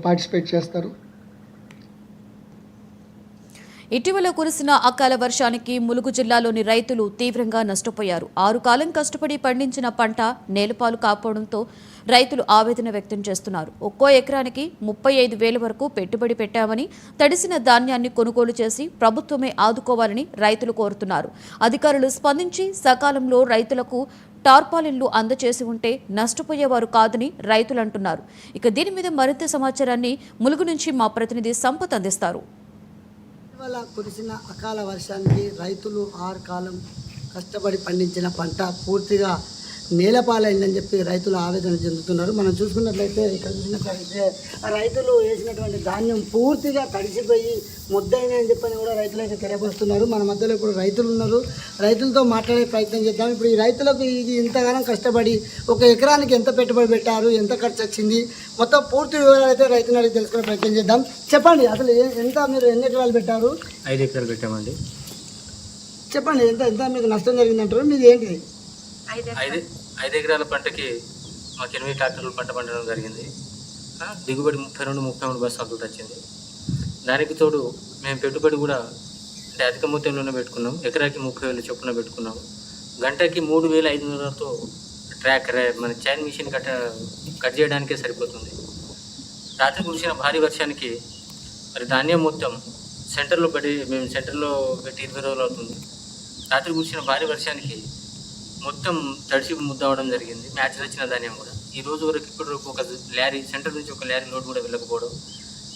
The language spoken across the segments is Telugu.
పార్టిసిపేట్ చేస్తారు. ఇటీవల కురిసిన అకాల వర్షానికి ములుగు జిల్లాలోని రైతులు తీవ్రంగా నష్టపోయారు. 6 కాలం కష్టపడి పండించిన పంట నేలపాలు కాపోవడంతో రైతులు ఆవేదన వ్యక్తం చేస్తున్నారు. ఒక్కో ఎకరానికి 35,000 వరకు పెట్టుబడి పెట్టామని, తడిసిన ధాన్యాన్ని కొనుగోలు చేసి ప్రభుత్వమే ఆదుకోవాలని రైతులు కోరుతున్నారు. అధికారులు స్పందించి సకాలంలో రైతులకు టార్పాలిన్లు అందజేసి ఉంటే నష్టపోయేవారు కాదని రైతులు అంటున్నారు. ఇక దీని మీద మరింత సమాచారాన్ని ములుగు నుంచి మా ప్రతినిధి సంపత్ అందిస్తారు. ఇటీవల కురిసిన అకాల వర్షానికి రైతులు 6 కాలం కష్టపడి పండించిన పంట పూర్తిగా నేలపాలైందని చెప్పి రైతులు ఆవేదన చెందుతున్నారు. మనం చూసుకున్నట్లయితే ఇక్కడ చూసినట్లయితే రైతులు వేసినటువంటి ధాన్యం పూర్తిగా తడిసిపోయి ముద్దైందని చెప్పని కూడా రైతులు అయితే తెలియపరుస్తున్నారు. మన మధ్యలో ఇప్పుడు రైతులు ఉన్నారు, రైతులతో మాట్లాడే ప్రయత్నం చేద్దాం. ఇప్పుడు ఈ రైతులకు ఇది ఇంతగానం కష్టపడి ఒక ఎకరానికి ఎంత పెట్టుబడి పెట్టారు, ఎంత ఖర్చు వచ్చింది, మొత్తం పూర్తి వివరాలు అయితే రైతులు అడిగి తెలుసుకునే ప్రయత్నం చేద్దాం. చెప్పండి, అసలు ఎంత మీరు ఎన్ని ఎకరాలు పెట్టారు? 5 ఎకరాలు పెట్టామండి. చెప్పండి, ఎంత ఎంత మీకు నష్టం జరిగిందంటారు? మీది ఏంటిది? 5 ఎకరాల పంటకి మాకు 8 ట్రాక్టర్లు పంట పండడం జరిగింది. దిగుబడి 32-33 బస్తాలు వచ్చింది. దానికి తోడు మేము పెట్టుబడి కూడా అంటే అధిక మొత్తంలోనే పెట్టుకున్నాం. ఎకరాకి 30,000 చొప్పున పెట్టుకున్నాము. గంటకి 3,500తో ట్రాక్టర్ మన చైన్ మిషన్ కట్ చేయడానికే సరిపోతుంది. రాత్రి కురిసిన భారీ వర్షానికి మరి ధాన్యం మొత్తం సెంటర్లో మేము సెంటర్లో పెట్టి 20 రోజులు అవుతుంది. రాత్రి కురిసిన భారీ వర్షానికి మొత్తం తడిసి ముద్దవడం జరిగింది. మ్యాచ్ వచ్చిన ధాన్యం కూడా ఈ రోజు వరకు ఇప్పటి వరకు ఒక లారీ సెంటర్ నుంచి ఒక లారీ లోడ్ కూడా వెళ్ళకపోవడం,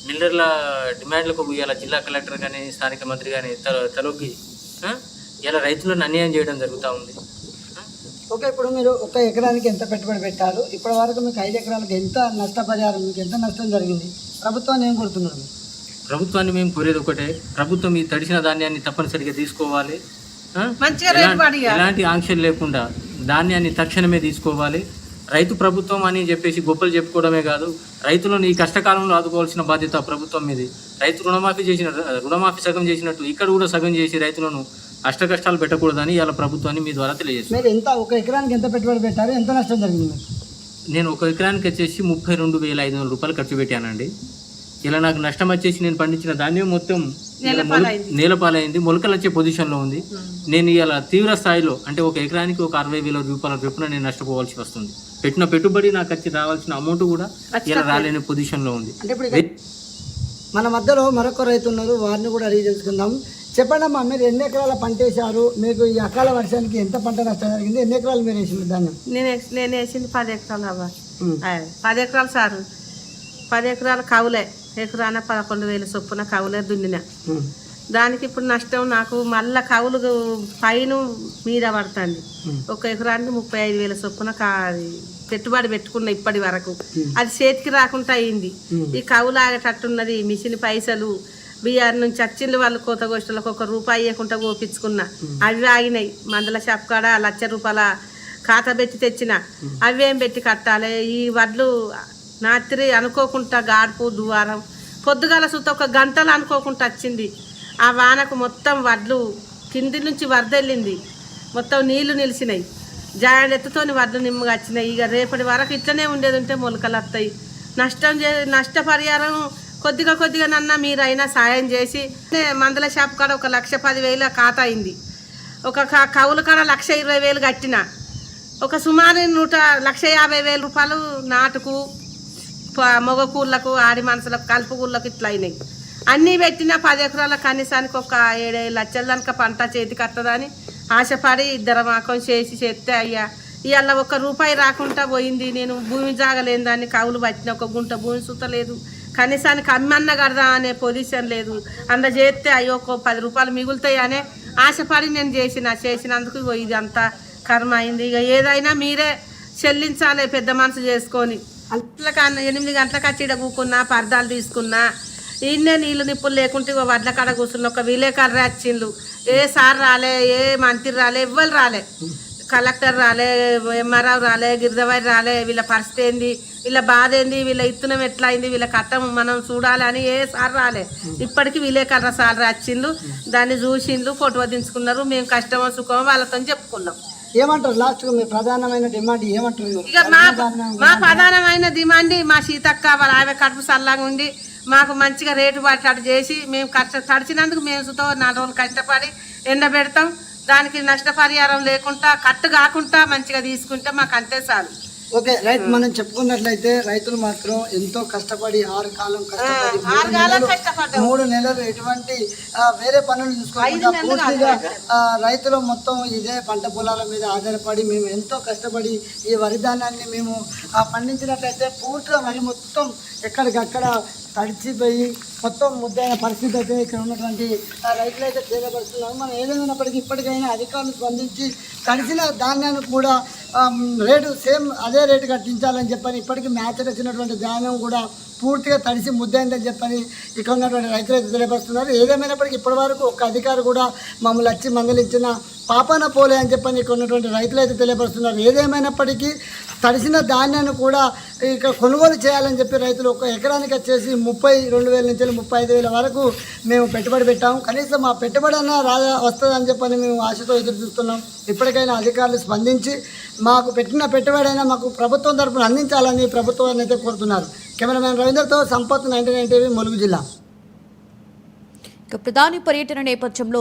మిల్లర్ల డిమాండ్లకు ఇవాళ జిల్లా కలెక్టర్ కానీ స్థానిక మంత్రి కానీ తలొగ్గి ఇలా రైతులను అన్యాయం చేయడం జరుగుతూ ఉంది. ఓకే, ఇప్పుడు మీరు ఒక ఎకరానికి ఎంత పెట్టుబడి పెట్టారు? ఇప్పటి వరకు మీకు 5 ఎకరాలకు ఎంత నష్టపరిహారం, మీకు ఎంత నష్టం జరిగింది? ప్రభుత్వాన్ని ఏం కోరుతున్నారు? ప్రభుత్వాన్ని మేము కోరేది ఒకటే, ప్రభుత్వం ఈ తడిసిన ధాన్యాన్ని తప్పనిసరిగా తీసుకోవాలి. ఎలాంటి ఆంక్షలు లేకుండా ధాన్యాన్ని తక్షణమే తీసుకోవాలి. రైతు ప్రభుత్వం అని చెప్పేసి గొప్పలు చెప్పుకోవడమే కాదు, రైతులను ఈ కష్టకాలంలో ఆదుకోవాల్సిన బాధ్యత ప్రభుత్వం మీద. రైతు రుణమాఫీ సగం చేసినట్టు ఇక్కడ కూడా సగం చేసి రైతులను కష్టాలు పెట్టకూడదని ఇలా ప్రభుత్వాన్ని మీ ద్వారా తెలియజేస్తాను. ఎంత ఒక ఎకరానికి ఎంత పెట్టుబడి పెట్టారు, ఎంత నష్టం జరిగింది? నేను ఒక ఎకరానికి వచ్చేసి 32,500 రూపాయలు ఖర్చు పెట్టానండి. ఇలా నాకు నష్టం వచ్చేసి నేను పండించిన ధాన్యం మొత్తం నేలపాలైంది, మొలకలు వచ్చే పొజిషన్లో ఉంది. నేను ఇలా తీవ్ర స్థాయిలో అంటే ఒక ఎకరానికి ఒక 60,000 రూపాయల చొప్పున నేను నష్టపోవాల్సి వస్తుంది. పెట్టిన పెట్టుబడి నాకు వచ్చి రావాల్సిన అమౌంట్ కూడా ఇలా రాలేని పొజిషన్లో ఉంది. మన మధ్యలో మరొక రైతు ఉన్నారు, వారిని కూడా అడిగి తెలుసుకుందాం. చెప్పండి అమ్మా, మీరు ఎన్ని ఎకరాల పంట వేసారు? మీకు ఈ అకాల వర్షానికి ఎంత పంట నష్టం జరిగింది? ఎన్ని ఎకరాలు మీరు వేసింది ధాన్యం? నేను వేసింది 10 ఎకరాలు అవ్వ. 10 ఎకరాలు సారు, 10 ఎకరాలు కవులే, ఎకరాన 11,000 చొప్పున కవులే దున్నిన. దానికి ఇప్పుడు నష్టం నాకు మళ్ళా కవులు పైన మీద పడుతుంది. ఒక ఎకరానికి 35,000 చొప్పున పెట్టుబడి పెట్టుకున్న ఇప్పటి వరకు అది చేతికి రాకుండా అయింది. ఈ కవులు ఆగేటట్టున్నది. మిషన్ పైసలు బీఆర్ నుంచి వచ్చింది, వాళ్ళు కోత గోష్ఠులకు 1 రూపాయి ఇవ్వకుండా కోపించుకున్నా, అవి ఆగినాయి. మందల షాప్ కాడ 1,00,000 రూపాయల ఖాతా పెట్టి తెచ్చిన, అవేం పెట్టి కట్టాలి? ఈ వడ్లు రాత్రి అనుకోకుండా గాడుపు దువారం పొద్దుగాల సుత 1 గంటలు అనుకోకుండా వచ్చింది. ఆ వానకు మొత్తం వడ్లు కింది నుంచి వరదెళ్ళింది, మొత్తం నీళ్లు నిలిచినాయి. జాడెత్తుతోని వడ్లు నిమ్మగా వచ్చినాయి. ఇక రేపటి వరకు ఇట్లనే ఉండేది ఉంటే మొలకలు వస్తాయి. నష్టపరిహారం కొద్దిగా నన్న మీరైనా సాయం చేసి. మందల షాప్ కాడ 1,10,000 ఖాతా అయింది. ఒక కవుల కాడ 1,20,000 కట్టిన, ఒక సుమారు 1,50,000 రూపాయలు నాటుకు, మగ కూళ్ళకు, ఆడి మనసులకు, కలుపు కూళ్ళకు ఇట్లా అయినాయి. అన్నీ పెట్టిన 10 ఎకరాల కనీసానికి ఒక 7 లక్షల దానిక పంట చేతికి వస్తుందని ఆశపడి 2 మాకం చేస్తే అయ్యా ఇవాళ 1 రూపాయి రాకుండా పోయింది. నేను భూమి జాగలేని దాన్ని కవులు పట్టిన 1 గుంట భూమి సుతలేదు, కనీసానికి అమ్మన్న కడదా అనే పొజిషన్ లేదు. అంత చేస్తే అయ్యో 10 రూపాయలు మిగులుతాయి అనే ఆశపడి నేను చేసినందుకు ఇది అంతా కర్మ అయింది. ఇక ఏదైనా మీరే చెల్లించాలి, పెద్ద మనసు చేసుకొని. 8 గంటలకు వచ్చి ఈడ కూకున్నా, పరదాలు తీసుకున్నా, ఈయనే నీళ్ళు నిప్పులు లేకుంటే వడ్ల కాడ కూర్చున్న, ఒక విలేకరు వచ్చిండ్రు, ఏ సార్ రాలే, ఏ మంత్రి రాలే, ఎవ్వరు రాలే, కలెక్టర్ రాలే, ఎంఆర్ఓ రాలే, గిరిజవారి రాలే. వీళ్ళ పరిస్థితి ఏంది, వీళ్ళ బాధ ఏంది, వీళ్ళ ఇత్తనం ఎట్లా అయింది, వీళ్ళ కట్టం మనం చూడాలని ఏ సార్ రాలే. ఇప్పటికీ విలేకర్ర సార్ వచ్చిండ్రు, దాన్ని చూసిండ్రు, ఫోటో దించుకున్నారు. మేము కష్టమో సుఖమో వాళ్ళతో చెప్పుకున్నాం. ఏమంటారు లాస్ట్గా మీ ప్రధానమైన డిమాండ్ ఏమంటారు మీరు? ఇక మా ప్రధానమైన డిమాండ్ మా సీతక్క వాళ్ళ ఆమె కడుపు చల్లగా ఉండి మాకు మంచిగా రేటు పట్టేటట్టు చేసి మేము తడిచినందుకు మేము సుతో 4 రోజులు కష్టపడి ఎండబెడతాం. దానికి నష్టపరిహారం లేకుండా కట్టు కాకుండా మంచిగా తీసుకుంటే మాకు అంతే చాలు. Okay right. మనం చెప్పుకున్నట్లయితే రైతులు మాత్రం ఎంతో కష్టపడి 6 కాలం కష్టపడి 3 నెలలు ఎటువంటి వేరే పనులు చూసుకోకుండా పూర్తిగా రైతులు మొత్తం ఇదే పంట పొలాల మీద ఆధారపడి మేము ఎంతో కష్టపడి ఈ వరి ధాన్యాన్ని మేము పండించినట్లయితే పూర్తిగా వరి మొత్తం ఎక్కడికక్కడ తడిచిపోయి మొత్తం ముద్దైన పరిస్థితి అయితే ఇక్కడ ఉన్నటువంటి రైతులు అయితే తెలియపరుస్తున్నారు. మనం ఏదైనప్పటికీ ఇప్పటికైనా అధికారులు స్పందించి తడిసిన ధాన్యాన్ని కూడా రేటు సేమ్ అదే రేటు కట్టించాలని చెప్పని ఇప్పటికీ మ్యాచ్ వచ్చినటువంటి ధాన్యం కూడా పూర్తిగా తడిసి ముద్దైందని చెప్పని ఇక్కడ ఉన్నటువంటి రైతులు అయితే తెలియపరుస్తున్నారు. ఏదేమైనప్పటికీ ఇప్పటి వరకు ఒక్క అధికారి కూడా మమ్మల్ని వచ్చి మందలించిన పాపాన పోలే అని చెప్పని ఇక్కడ ఉన్నటువంటి రైతులు అయితే తెలియపరుస్తున్నారు. ఏదేమైనప్పటికీ తడిసిన ధాన్యాన్ని కూడా ఇక్కడ కొనుగోలు చేయాలని చెప్పి రైతులు ఒక ఎకరానికి వచ్చేసి 32,000 నుంచి 35,000 వరకు మేము పెట్టుబడి పెట్టాము. కనీసం మా పెట్టుబడి అన్న వస్తుందని చెప్పని మేము ఆశతో ఎదురు చూస్తున్నాం. ఇప్పటికైనా అధికారులు స్పందించి మాకు పెట్టిన పెట్టుబడి అయినా మాకు ప్రభుత్వం తరఫున అందించాలని ప్రభుత్వాన్ని అయితే కోరుతున్నారు. కెమెరామెన్ రవీందర్తో సంపత్ 99 టీవీ ములుగు జిల్లా. ప్రధాని పర్యటన నేపథ్యంలో